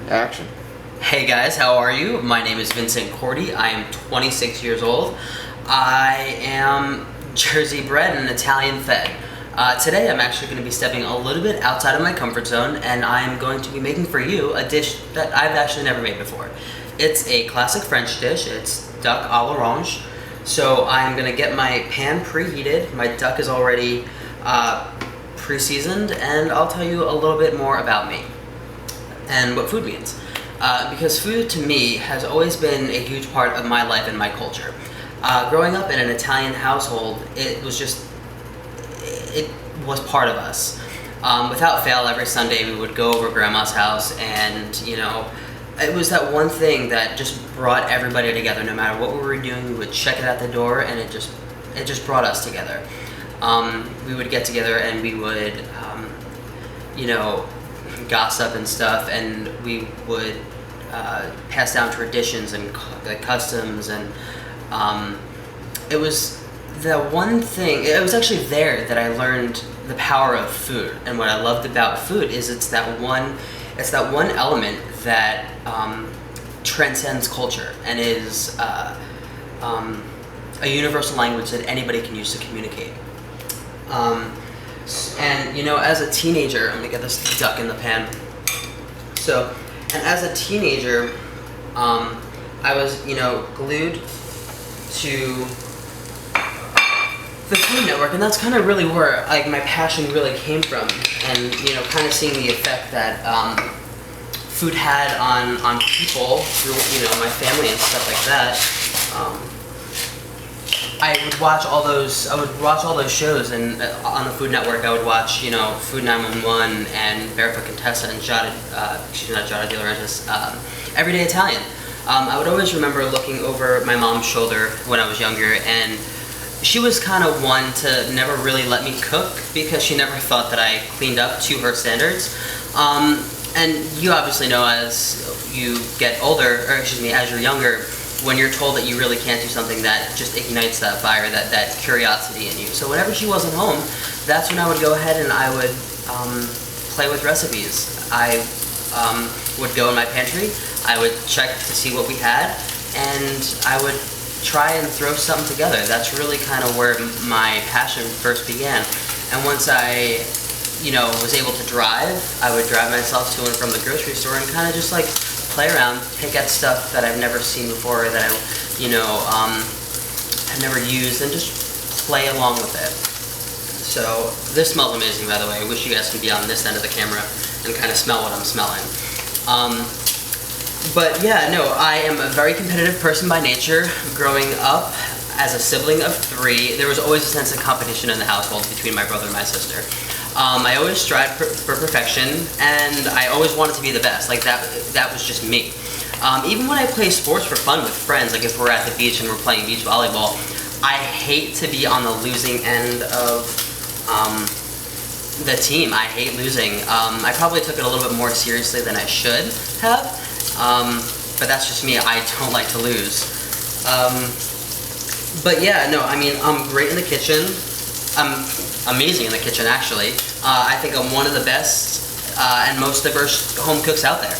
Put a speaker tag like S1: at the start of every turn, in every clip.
S1: Action.
S2: Hey guys, how are you? My name is Vincent Cordi. I am 26 years old. I am Jersey bred and Italian fed. Today I'm actually going to be stepping a little bit outside of my comfort zone, and I'm going to be making for you a dish that I've actually never made before. It's a classic French dish. It's duck à l'orange. So I'm going to get my pan preheated. My duck is already pre-seasoned, and I'll tell you a little bit more about me and what food means. Because food to me has always been a huge part of my life and my culture. Growing up in an Italian household, it was part of us. Without fail, every Sunday we would go over Grandma's house, and it was that one thing that just brought everybody together. No matter what we were doing, we would check it at the door, and it just brought us together. We would get together and we would, gossip and stuff, and we would pass down traditions and customs, and it was the one thing. It was actually there that I learned the power of food, and what I loved about food is it's that one element that transcends culture and is a universal language that anybody can use to communicate. And as a teenager, I'm gonna get this duck in the pan. And as a teenager, I was, glued to the Food Network, and that's kind of really where my passion really came from, and kind of seeing the effect that food had on people through my family and stuff like that. I would watch all those shows, and on the Food Network, I would watch, Food 911 and Barefoot Contessa and not Giada De Laurentiis, Everyday Italian. I would always remember looking over my mom's shoulder when I was younger, and she was kind of one to never really let me cook because she never thought that I cleaned up to her standards. And you obviously know, as you get older, as you're younger, when you're told that you really can't do something, that just ignites that fire, that curiosity in you. So whenever she wasn't home, that's when I would go ahead and I would play with recipes. I would go in my pantry, I would check to see what we had, and I would try and throw something together. That's really kind of where my passion first began. And once I was able to drive, I would drive myself to and from the grocery store and kind of just play around, pick at stuff that I've never seen before, that I, have never used, and just play along with it. So this smells amazing, by the way. I wish you guys could be on this end of the camera and kind of smell what I'm smelling. But yeah, no, I am a very competitive person by nature. Growing up as a sibling of 3, there was always a sense of competition in the household between my brother and my sister. I always strived for perfection, and I always wanted to be the best. That was just me. Even when I play sports for fun with friends, if we're at the beach and we're playing beach volleyball, I hate to be on the losing end of the team. I hate losing. I probably took it a little bit more seriously than I should have, but that's just me. I don't like to lose. But yeah, no, I'm great in the kitchen. I'm amazing in the kitchen, actually. I think I'm one of the best and most diverse home cooks out there.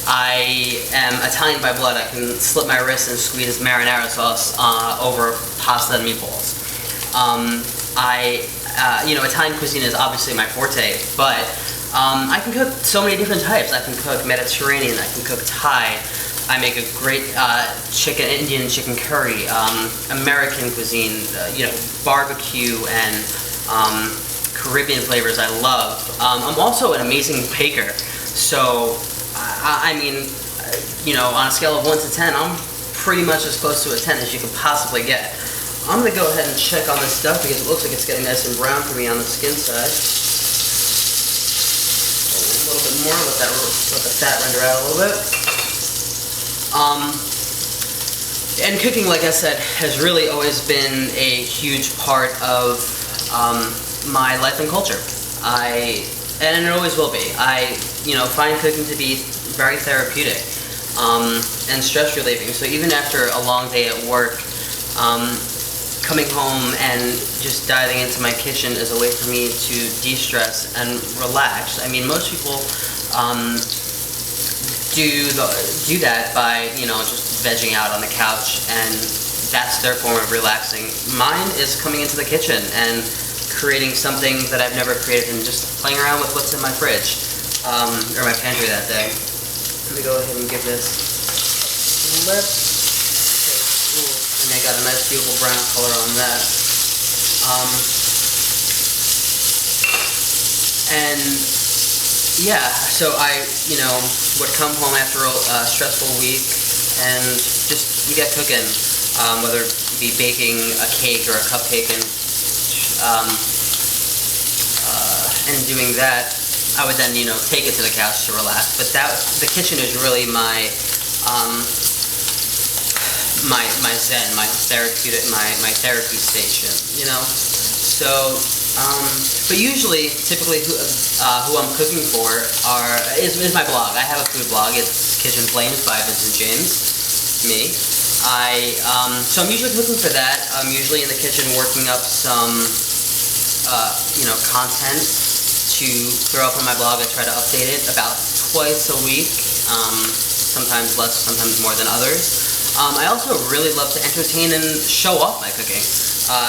S2: I am Italian by blood. I can slip my wrist and squeeze marinara sauce over pasta and meatballs. Italian cuisine is obviously my forte, but I can cook so many different types. I can cook Mediterranean, I can cook Thai, I make a great Indian chicken curry, American cuisine, barbecue and Caribbean flavors I love. I'm also an amazing baker, so on a scale of 1 to 10, I'm pretty much as close to a 10 as you could possibly get. I'm gonna go ahead and check on this stuff because it looks like it's getting nice and brown for me on the skin side. A little bit more, let the fat render out a little bit. And cooking, like I said, has really always been a huge part of my life and culture. And it always will be. I find cooking to be very therapeutic and stress relieving. So even after a long day at work, coming home and just diving into my kitchen is a way for me to de-stress and relax. I mean, most people do that by, you know, just vegging out on the couch, and that's their form of relaxing. Mine is coming into the kitchen and creating something that I've never created and just playing around with what's in my fridge, or my pantry that day. Let me go ahead and give this a flip. Okay, ooh, and I got a nice beautiful brown color on that. And yeah, so I, you know, would come home after a stressful week and just get cooking, whether it be baking a cake or a cupcake, and doing that, I would then, you know, take it to the couch to relax. But the kitchen is really my zen, my therapy station, you know. So, but usually, typically, who I'm cooking for is my blog. I have a food blog. It's Kitchen Flames by Vincent James, me. So I'm usually cooking for that. I'm usually in the kitchen working up some, you know, content to throw up on my blog. I try to update it about twice a week, sometimes less, sometimes more than others. I also really love to entertain and show off my cooking,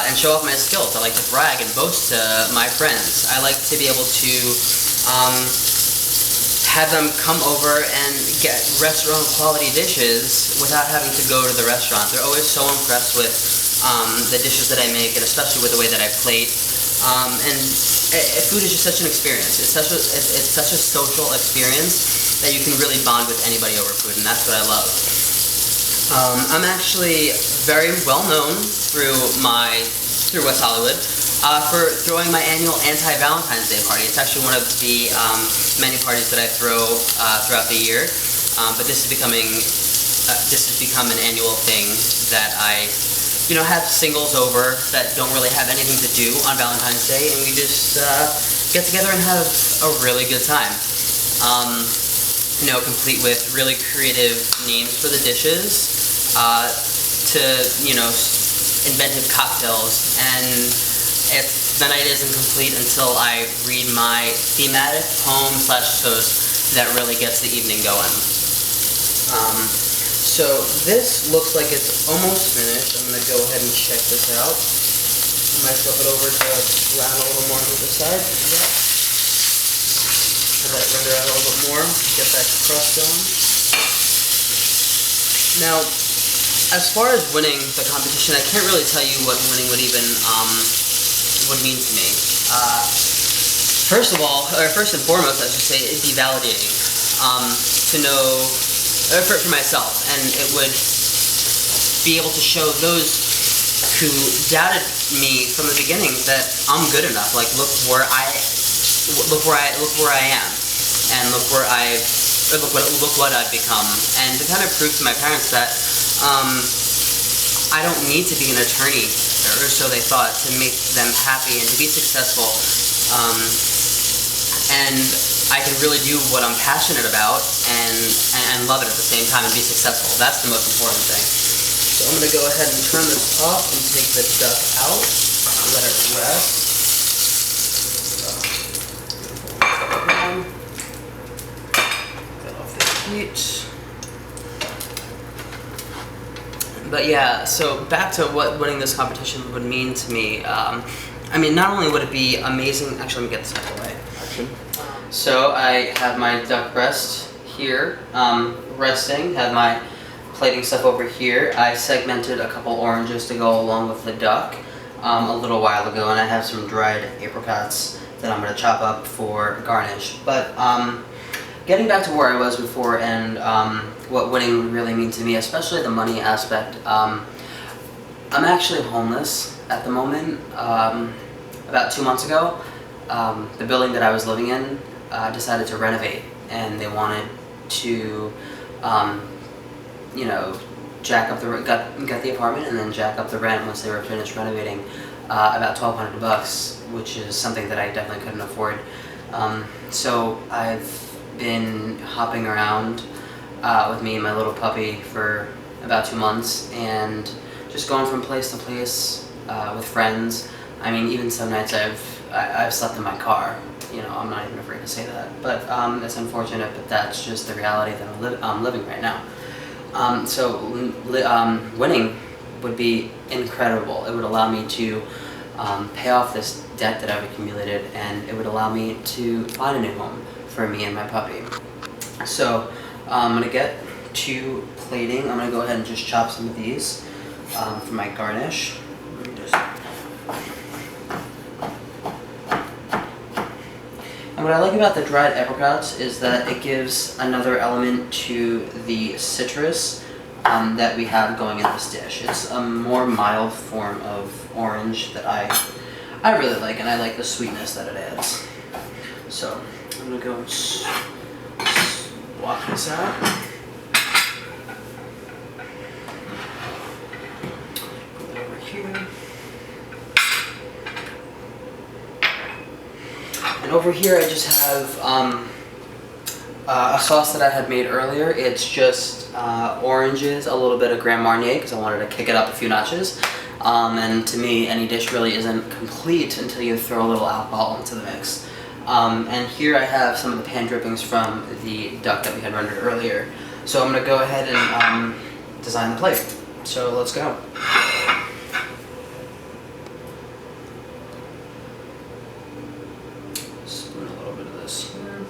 S2: and show off my skills. I like to brag and boast to my friends. I like to be able to have them come over and get restaurant quality dishes without having to go to the restaurant. They're always so impressed with the dishes that I make, and especially with the way that I plate. And food is just such an experience. It's such a social experience that you can really bond with anybody over food, and that's what I love. I'm actually very well known through West Hollywood for throwing my annual anti-Valentine's Day party. It's actually one of the many parties that I throw throughout the year, but this has become an annual thing that I, you know, have singles over that don't really have anything to do on Valentine's Day, and we just get together and have a really good time. You know, complete with really creative names for the dishes, to, you know, inventive cocktails, and the night isn't complete until I read my thematic poem/toast that really gets the evening going. So this looks like it's almost finished. I'm going to go ahead and check this out. I might flip it over to brown a little more on the other side. Yeah. Let that render out a little bit more. Get that crust going. Now, as far as winning the competition, I can't really tell you what winning would even would mean to me. First of all, or first and foremost, I should say, it'd be validating to know, for myself, and it would be able to show those who doubted me from the beginning that I'm good enough. Like, look where I am, and look what I've become, and to kind of prove to my parents that I don't need to be an attorney, or so they thought, to make them happy and to be successful, and I can really do what I'm passionate about and love it at the same time and be successful. That's the most important thing. So I'm going to go ahead and turn this off and take the duck out, let it rest. Get off the heat. But yeah, so back to what winning this competition would mean to me. I mean, not only would it be amazing. Actually, let me get this out of the way. So I have my duck breast here, resting. Have my plating stuff over here. I segmented a couple oranges to go along with the duck a little while ago, and I have some dried apricots that I'm going to chop up for garnish. But getting back to where I was before, and what winning would really mean to me, especially the money aspect. I'm actually homeless at the moment. About 2 months ago, the building that I was living in decided to renovate, and they wanted to, you know, jack up the got the apartment and then jack up the rent once they were finished renovating, about $1,200, which is something that I definitely couldn't afford. So I've been hopping around with me and my little puppy for about 2 months, and just going from place to place with friends. I mean, even some nights I've slept in my car. you know, I'm not even afraid to say that. But it's unfortunate, but that's just the reality that I'm living right now. Winning would be incredible. It would allow me to pay off this debt that I've accumulated, and it would allow me to find a new home for me and my puppy. So I'm gonna get to plating. I'm gonna go ahead and just chop some of these for my garnish. Let me just... And what I like about the dried apricots is that it gives another element to the citrus that we have going in this dish. It's a more mild form of orange that I really like, and I like the sweetness that it adds. So I'm gonna go and swap this out. Put it over here. And over here I just have a sauce that I had made earlier. It's just oranges, a little bit of Grand Marnier because I wanted to kick it up a few notches. And to me, any dish really isn't complete until you throw a little alcohol into the mix. And here I have some of the pan drippings from the duck that we had rendered earlier. So I'm going to go ahead and design the plate. So let's go. Spoon a little bit of this here.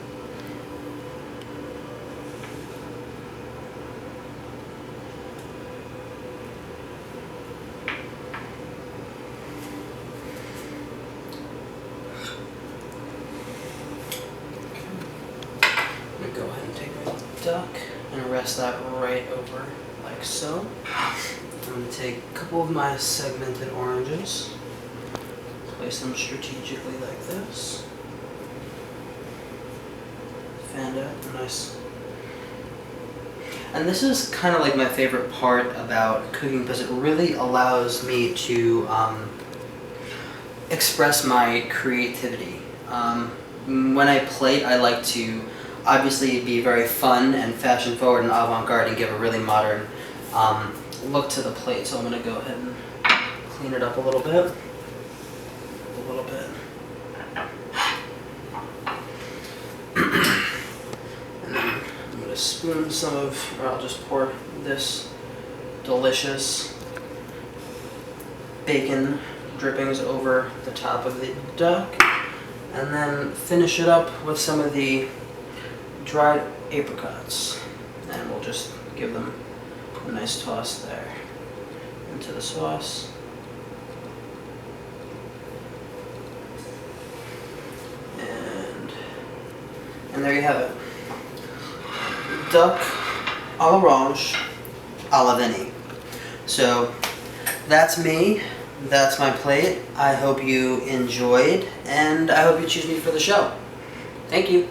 S2: Go ahead and take my duck and rest that right over like so. I'm going to take a couple of my segmented oranges, place them strategically like this, fan out a nice. And this is kind of like my favorite part about cooking because it really allows me to express my creativity. When I plate, I like to obviously be very fun and fashion forward and avant-garde and give a really modern look to the plate. So I'm going to go ahead and clean it up a little bit. And then I'm going to spoon some of, or I'll just pour this delicious bacon drippings over the top of the duck. And then finish it up with some of the dried apricots, and we'll just give them a nice toss there into the sauce. And there you have it. Duck à l'orange à la vanille. So that's me. That's my plate. I hope you enjoyed, and I hope you choose me for the show. Thank you.